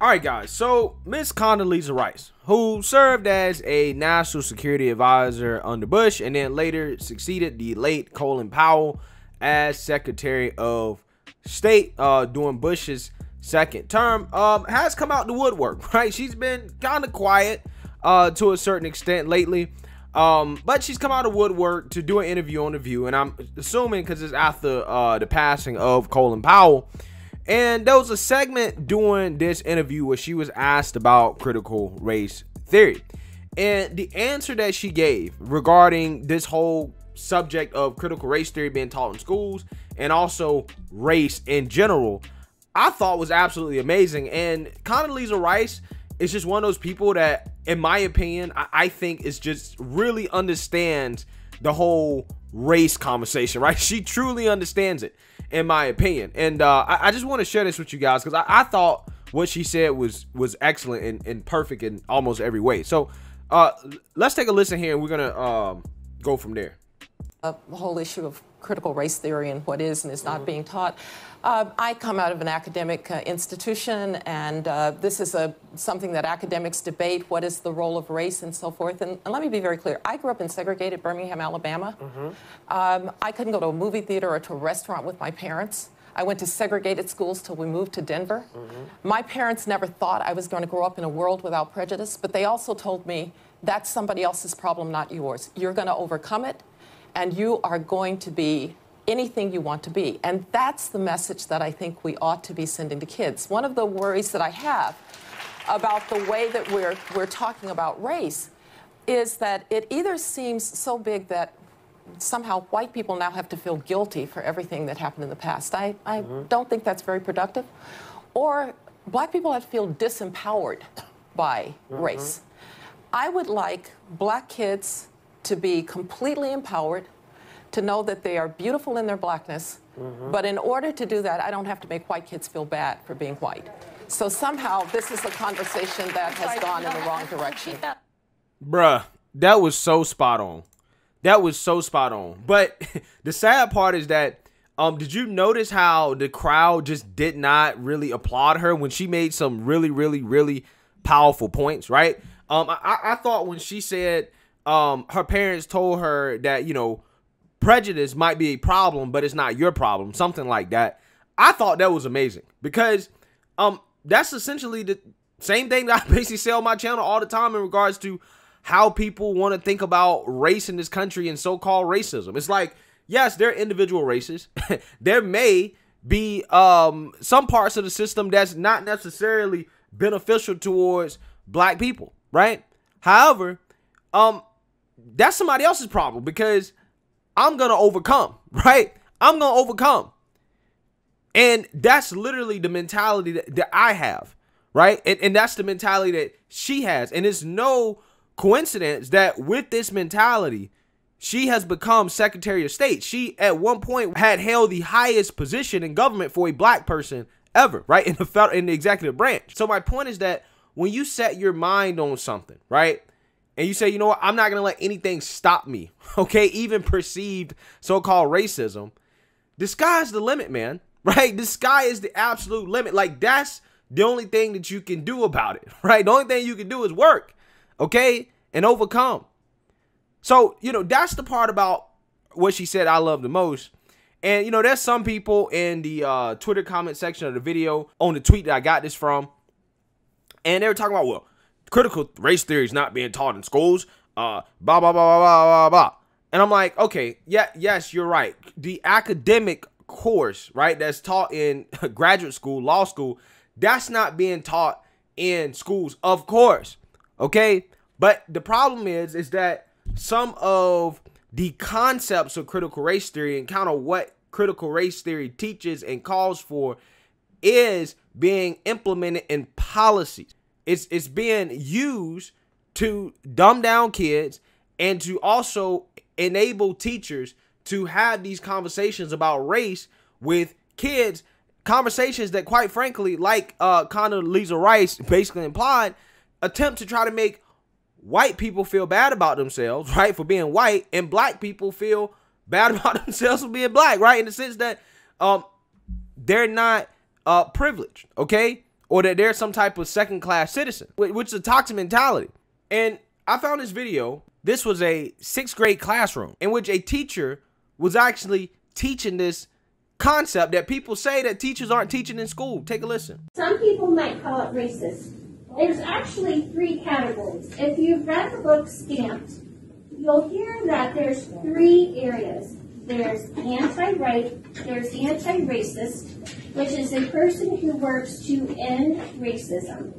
All right, guys. So Miss Condoleezza Rice, who served as a national security advisor under Bush and then later succeeded the late Colin Powell as Secretary of State during Bush's second term, has come out the woodwork, right? She's been kind of quiet to a certain extent lately, but she's come out of woodwork to do an interview on The View, and I'm assuming because it's after the passing of Colin Powell. And there was a segment during this interview where she was asked about critical race theory. And the answer that she gave regarding this whole subject of critical race theory being taught in schools and also race in general, I thought was absolutely amazing. And Condoleezza Rice is just one of those people that, in my opinion, I think is just really understands the whole race conversation, right? She truly understands it, in my opinion. And I just want to share this with you guys because I thought what she said was excellent and perfect in almost every way. So let's take a listen here and we're gonna go from there. The whole issue of critical race theory and what is and is not being taught. I come out of an academic institution, and this is something that academics debate, what is the role of race and so forth. And let me be very clear. I grew up in segregated Birmingham, Alabama. I couldn't go to a movie theater or to a restaurant with my parents. I went to segregated schools till we moved to Denver. My parents never thought I was going to grow up in a world without prejudice, but they also told me that's somebody else's problem, not yours. You're going to overcome it, and you are going to be anything you want to be. And that's the message that I think we ought to be sending to kids. One of the worries that I have about the way that we're talking about race is that it either seems so big that somehow white people now have to feel guilty for everything that happened in the past. I don't think that's very productive. Or black people have to feel disempowered by race. I would like black kids to be completely empowered, to know that they are beautiful in their blackness, but in order to do that, I don't have to make white kids feel bad for being white. So somehow this is a conversation that has gone in the wrong direction. Bruh, that was so spot on. That was so spot on. But the sad part is that, did you notice how the crowd just did not really applaud her when she made some really powerful points, right? I thought when she said her parents told her that, you know, prejudice might be a problem, but it's not your problem, something like that. I thought that was amazing because that's essentially the same thing that I basically say on my channel all the time in regards to how people want to think about race in this country and so-called racism. It's like, yes, there are individual races. There may be some parts of the system that's not necessarily beneficial towards black people, right? However, that's somebody else's problem because I'm going to overcome, right? I'm going to overcome. And that's literally the mentality that I have, right? And that's the mentality that she has. And it's no coincidence that with this mentality, she has become Secretary of State. She, at one point, had held the highest position in government for a black person ever, right? In the executive branch. So my point is that when you set your mind on something, right? And you say, you know what, I'm not going to let anything stop me, okay? Even perceived so-called racism. The sky's the limit, man, right? The sky is the absolute limit. Like, that's the only thing that you can do about it, right? The only thing you can do is work, okay? And overcome. So, you know, that's the part about what she said I love the most. And, you know, there's some people in the Twitter comment section of the video on the tweet that I got this from. And they were talking about, well, critical race theory is not being taught in schools, blah, blah, blah, blah, blah, blah. And I'm like, okay, yeah, yes, you're right. The academic course, right, that's taught in graduate school, law school, that's not being taught in schools, of course, okay? But the problem is that some of the concepts of critical race theory and kind of what critical race theory teaches and calls for is being implemented in policies. It's being used to dumb down kids and to also enable teachers to have these conversations about race with kids, conversations that, quite frankly, like Condoleezza Rice basically implied, attempt to try to make white people feel bad about themselves, right, for being white, and black people feel bad about themselves for being black, right, in the sense that they're not privileged, okay? or that they're some type of second-class citizen, which is a toxic mentality. And I found this video. This was a 6th grade classroom in which a teacher was actually teaching this concept that people say that teachers aren't teaching in school. Take a listen. Some people might call it racist. There's actually 3 categories. If you've read the book Stamped, you'll hear that there's 3 areas. There's anti-right, there's anti-racist, which is a person who works to end racism,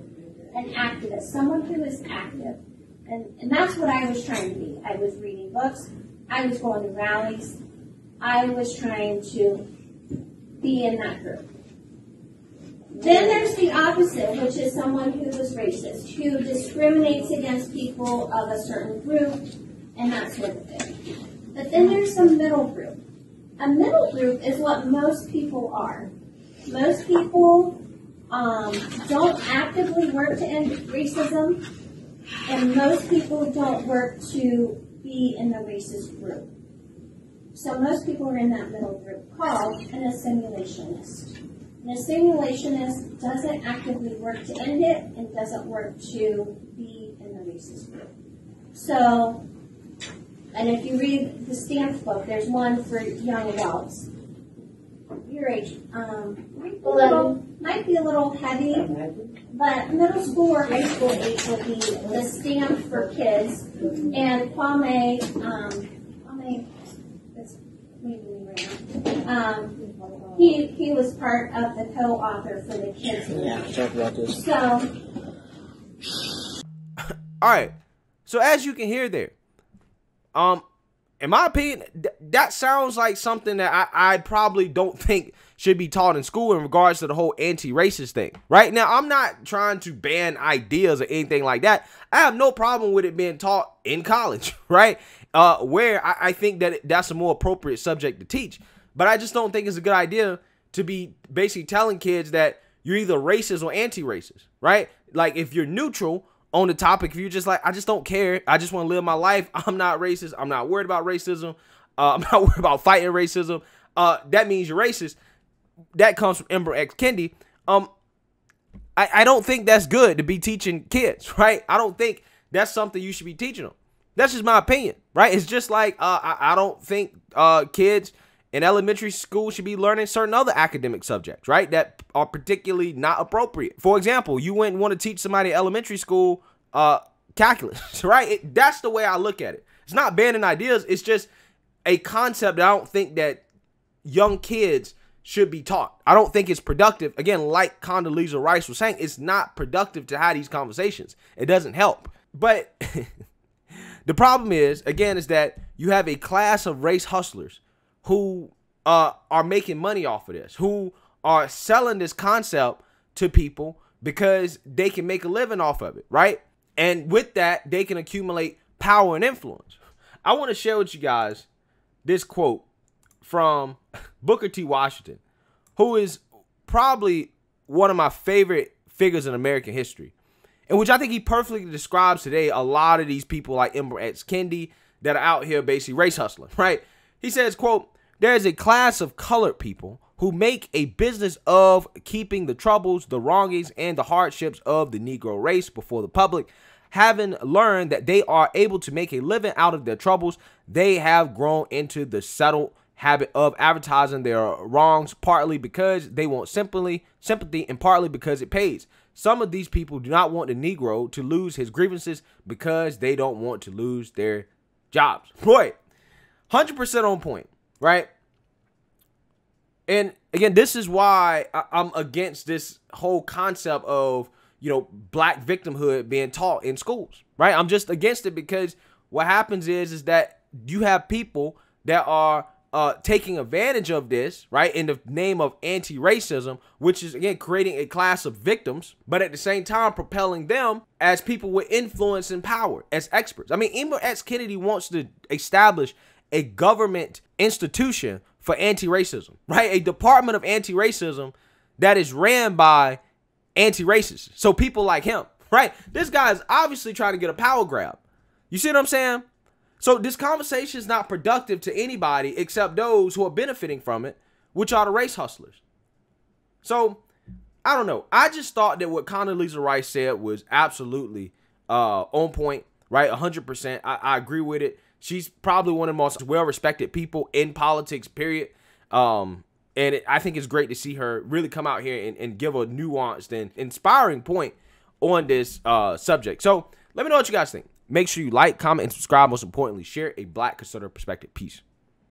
an activist, someone who is active. And that's what I was trying to be. I was reading books, I was going to rallies, I was trying to be in that group. Then there's the opposite, which is someone who is racist, who discriminates against people of a certain group, and that sort of thing. But then there's a middle group. A middle group is what most people are. Most people don't actively work to end racism, and most people don't work to be in the racist group. So most people are in that middle group called an assimilationist. An assimilationist doesn't actively work to end it and doesn't work to be in the racist group. So, and if you read the Stamped book, there's one for young adults. Your age, might be a little heavy, but middle school or high school age would be the Stamped for kids. And Kwame, that's maybe me right now. He was part of the co-author for the kids. Yeah, talk about this. So, all right. So as you can hear there, in my opinion, that sounds like something that I probably don't think should be taught in school in regards to the whole anti-racist thing. Right now, I'm not trying to ban ideas or anything like that. I have no problem with it being taught in college, right? Where I think that that's a more appropriate subject to teach. But I just don't think it's a good idea to be basically telling kids that you're either racist or anti-racist, right? Like if you're neutral on the topic, if you're just like, I just don't care, I just want to live my life, I'm not racist, I'm not worried about racism, I'm not worried about fighting racism, that means you're racist. That comes from Ember X Kendi. I don't think that's good to be teaching kids, right? I don't think that's something you should be teaching them. That's just my opinion, right? It's just like I don't think kids in elementary school should be learning certain other academic subjects, right, that are particularly not appropriate. For example, you wouldn't want to teach somebody in elementary school calculus, right? That's the way I look at it. It's not banning ideas. It's just a concept that I don't think that young kids should be taught. I don't think it's productive. Again, like Condoleezza Rice was saying, it's not productive to have these conversations. It doesn't help. But the problem is, again, is that you have a class of race hustlers who are making money off of this, who are selling this concept to people because they can make a living off of it, right? And with that, they can accumulate power and influence. I want to share with you guys this quote from Booker T. Washington, who is probably one of my favorite figures in American history, in which I think he perfectly describes today a lot of these people like Ember X Kendi that are out here basically race hustling, right? He says, quote, "There is a class of colored people who make a business of keeping the troubles, the wrongings, and the hardships of the Negro race before the public. Having learned that they are able to make a living out of their troubles, they have grown into the settled habit of advertising their wrongs, partly because they want sympathy and partly because it pays. Some of these people do not want the Negro to lose his grievances because they don't want to lose their jobs." Boy, 100% on point, right? And again, this is why I'm against this whole concept of, you know, black victimhood being taught in schools, right? I'm just against it because what happens is that you have people that are taking advantage of this, right, in the name of anti-racism, which is, again, creating a class of victims, but at the same time propelling them as people with influence and power, as experts. I mean, Ember X Kennedy wants to establish a government institution for anti-racism, right? A department of anti-racism that is ran by anti-racists. So people like him, right? This guy is obviously trying to get a power grab. You see what I'm saying? So this conversation is not productive to anybody except those who are benefiting from it, which are the race hustlers. So I don't know. I just thought that what Condoleezza Rice said was absolutely on point, right? 100%. I agree with it. She's probably one of the most well-respected people in politics, period. I think it's great to see her really come out here and give a nuanced and inspiring point on this subject. So let me know what you guys think. Make sure you like, comment, and subscribe. Most importantly, share a Black conservative perspective. Peace.